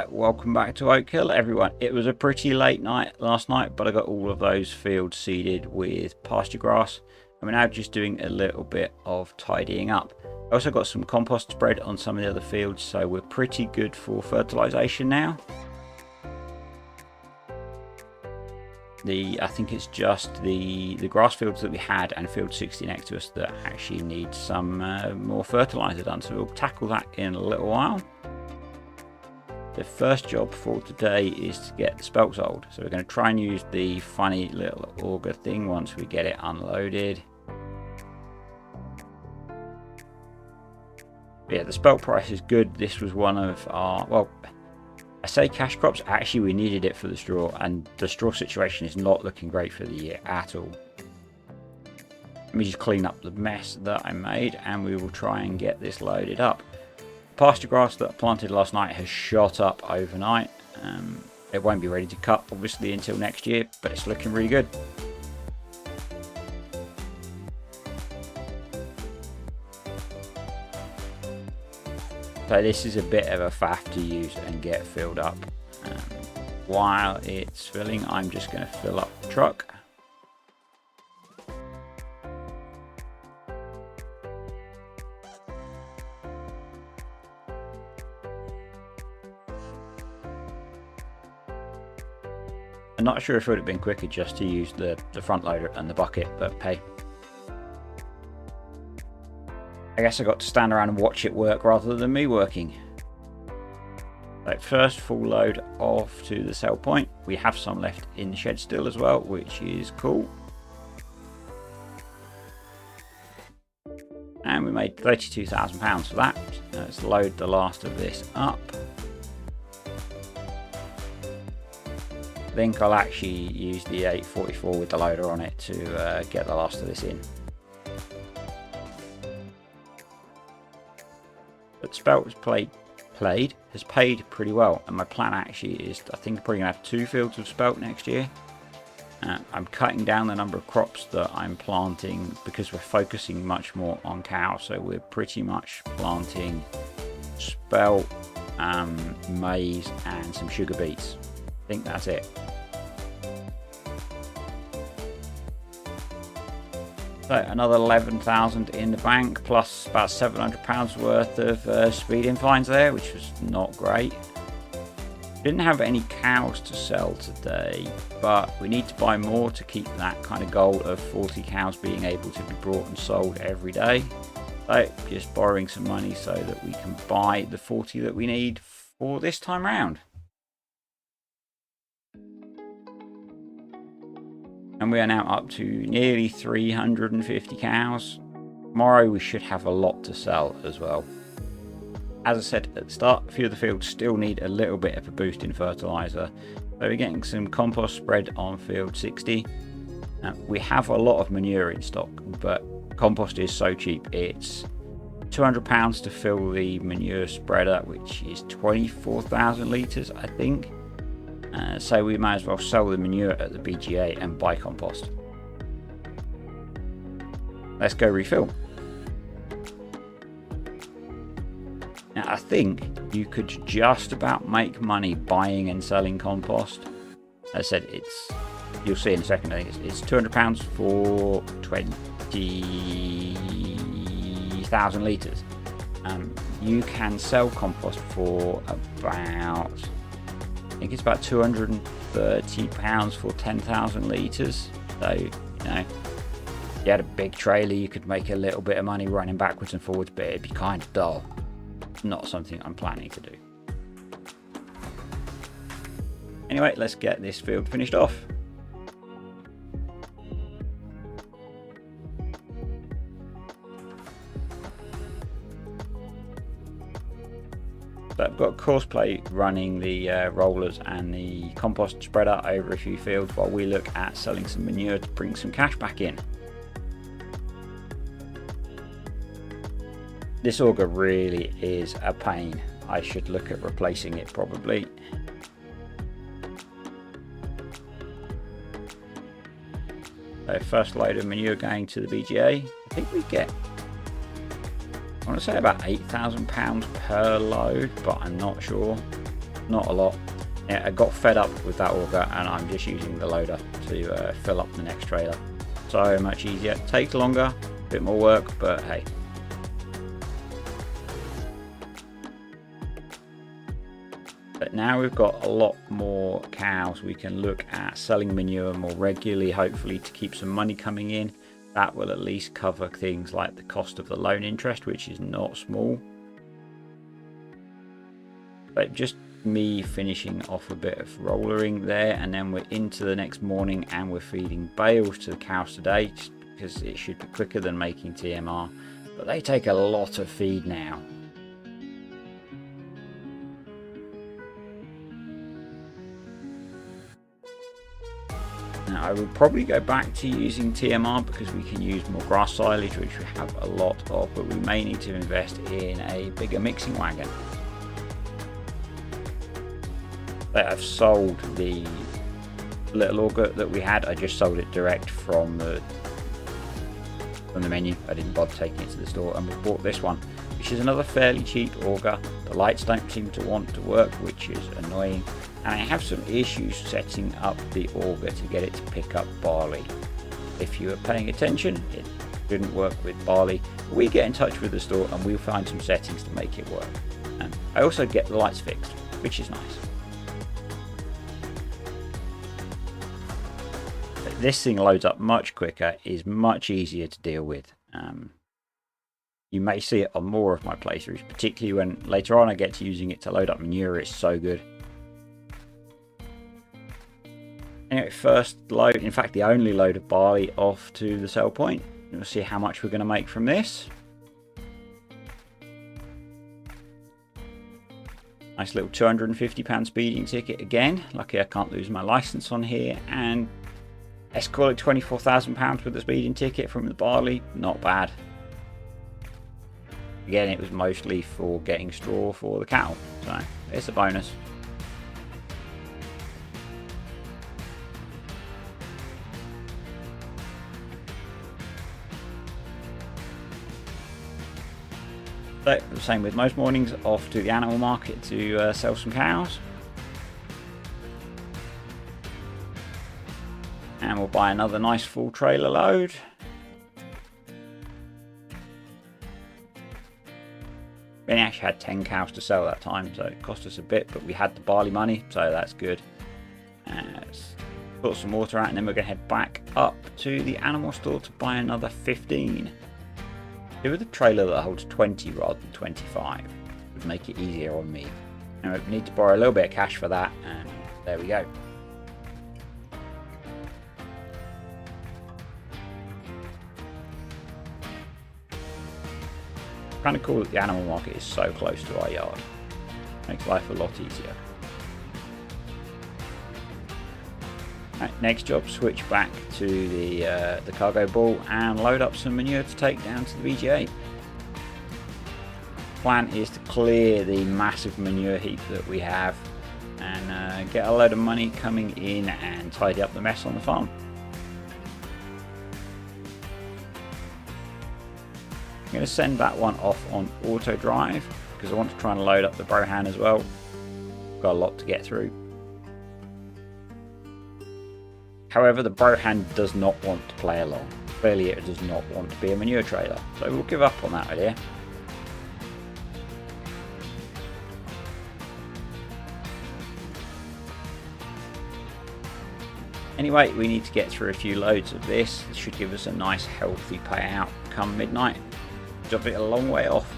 Welcome back to Oakhill, everyone. It was a pretty late night last night, but I got all of those fields seeded with pasture grass, and we're now just doing a little bit of tidying up. I also got some compost spread on some of the other fields, so we're pretty good for fertilisation now. I think it's just the grass fields that we had and field 60 next to us that actually need some more fertiliser done, so we'll tackle that in a little while. The first job for today is to get the spelt sold. So we're going to try and use the funny little auger thing once we get it unloaded. But yeah, the spelt price is good. This was one of our, well, I say cash crops, actually we needed it for the straw, and the straw situation is not looking great for the year at all. Let me just clean up the mess that I made and we will try and get this loaded up. Pasture grass that I planted last night has shot up overnight. It won't be ready to cut obviously until next year, but it's looking really good. So this is a bit of a faff to use and get filled up. While it's filling, I'm just going to fill up the truck. I'm not sure if it would have been quicker just to use the front loader and the bucket, but hey. I guess I got to stand around and watch it work rather than me working. So first full load off to the sell point. We have some left in the shed still as well, which is cool. And we made £32,000 for that. Let's load the last of this up. I think I'll actually use the 844 with the loader on it to get the last of this in. But spelt has paid pretty well, and my plan actually is I think I'm probably going to have 2 fields of spelt next year. I'm cutting down the number of crops that I'm planting because we're focusing much more on cows, so we're pretty much planting spelt, maize and some sugar beets. I think that's it. So another 11,000 in the bank, plus about £700 worth of speed-in fines there, which was not great. Didn't have any cows to sell today, but we need to buy more to keep that kind of goal of 40 cows being able to be brought and sold every day. So just borrowing some money so that we can buy the 40 that we need for this time round. And we are now up to nearly 350 cows. Tomorrow we should have a lot to sell as well. As I said at the start, a few of the fields still need a little bit of a boost in fertiliser. So we're getting some compost spread on field 60. We have a lot of manure in stock, but compost is so cheap. It's £200 to fill the manure spreader, which is 24,000 litres, I think. So we might as well sell the manure at the BGA and buy compost. Let's go refill. Now I think you could just about make money buying and selling compost. As I said, you'll see in a second, I think it's £200 for 20,000 litres. You can sell compost for about, I think it's about £230 for 10,000 litres. So, you know, if you had a big trailer, you could make a little bit of money running backwards and forwards, but it'd be kind of dull. Not something I'm planning to do. Anyway, let's get this field finished off. So I've got course plate running the rollers and the compost spreader over a few fields while we look at selling some manure to bring some cash back in. This auger really is a pain. I should look at replacing it probably. So first load of manure going to the BGA. I think we get, I want to say about £8,000 per load, but I'm not sure. not a lot. Yeah, I got fed up with that auger and I'm just using the loader to fill up the next trailer. So much easier. Takes longer, a bit more work, but hey. But now we've got a lot more cows, we can look at selling manure more regularly, hopefully to keep some money coming in. That will at least cover things like the cost of the loan interest, which is not small. But just me finishing off a bit of rollering there, and then we're into the next morning and we're feeding bales to the cows today, just because it should be quicker than making TMR. But they take a lot of feed now. Now, I would probably go back to using TMR because we can use more grass silage, which we have a lot of, but we may need to invest in a bigger mixing wagon. But I've sold the little auger that we had. I just sold it direct from the menu. I didn't bother taking it to the store, and we bought this one, which is another fairly cheap auger. The lights don't seem to want to work, which is annoying. And I have some issues setting up the auger to get it to pick up barley. If you are paying attention, it didn't work with barley. We get in touch with the store and we'll find some settings to make it work. And I also get the lights fixed, which is nice. But this thing loads up much quicker, is much easier to deal with. You may see it on more of my playthroughs, particularly when later on I get to using it to load up manure. It's so good. Anyway, first load, in fact the only load of barley off to the sell point. We'll see how much we're going to make from this. Nice little £250 speeding ticket again. Lucky I can't lose my license on here. And let's call it £24,000 with the speeding ticket from the barley. Not bad. Again, it was mostly for getting straw for the cattle, so it's a bonus. So, the same with most mornings, off to the animal market to sell some cows. And we'll buy another nice full trailer load. We actually had 10 cows to sell that time, so it cost us a bit, but we had the barley money, so that's good. Let's put some water out, and then we're going to head back up to the animal store to buy another 15. With a trailer that holds 20 rather than 25 would make it easier on me. And we need to borrow a little bit of cash for that, and there we go. Kind of cool that the animal market is so close to our yard. Makes life a lot easier. Right, next job, switch back to the cargo bull and load up some manure to take down to the BGA. Plan is to clear the massive manure heap that we have and get a load of money coming in and tidy up the mess on the farm. I'm going to send that one off on auto drive because I want to try and load up the Brohan as well. Got a lot to get through. However, the Brohan does not want to play along. Clearly it does not want to be a manure trailer, so we'll give up on that idea. Anyway, we need to get through a few loads of this. This should give us a nice healthy payout come midnight. Drop it a long way off.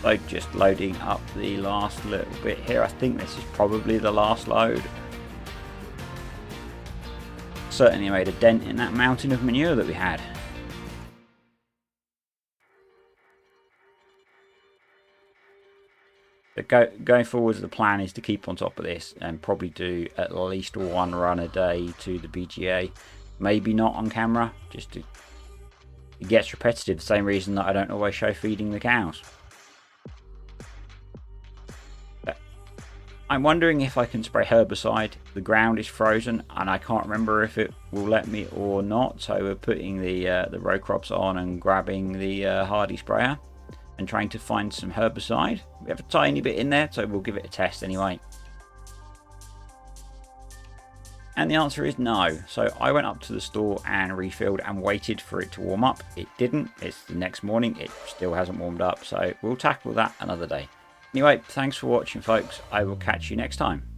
So just loading up the last little bit here. I think this is probably the last load. Certainly made a dent in that mountain of manure that we had. But going forwards, the plan is to keep on top of this and probably do at least one run a day to the BGA. Maybe not on camera, just to, it gets repetitive, the same reason that I don't always show feeding the cows. I'm wondering if I can spray herbicide. The ground is frozen and I can't remember if it will let me or not. So we're putting the row crops on and grabbing the hardy sprayer and trying to find some herbicide. We have a tiny bit in there, so we'll give it a test anyway. And the answer is no. So I went up to the store and refilled and waited for it to warm up. It didn't. It's the next morning. It still hasn't warmed up. So we'll tackle that another day. Anyway, thanks for watching, folks. I will catch you next time.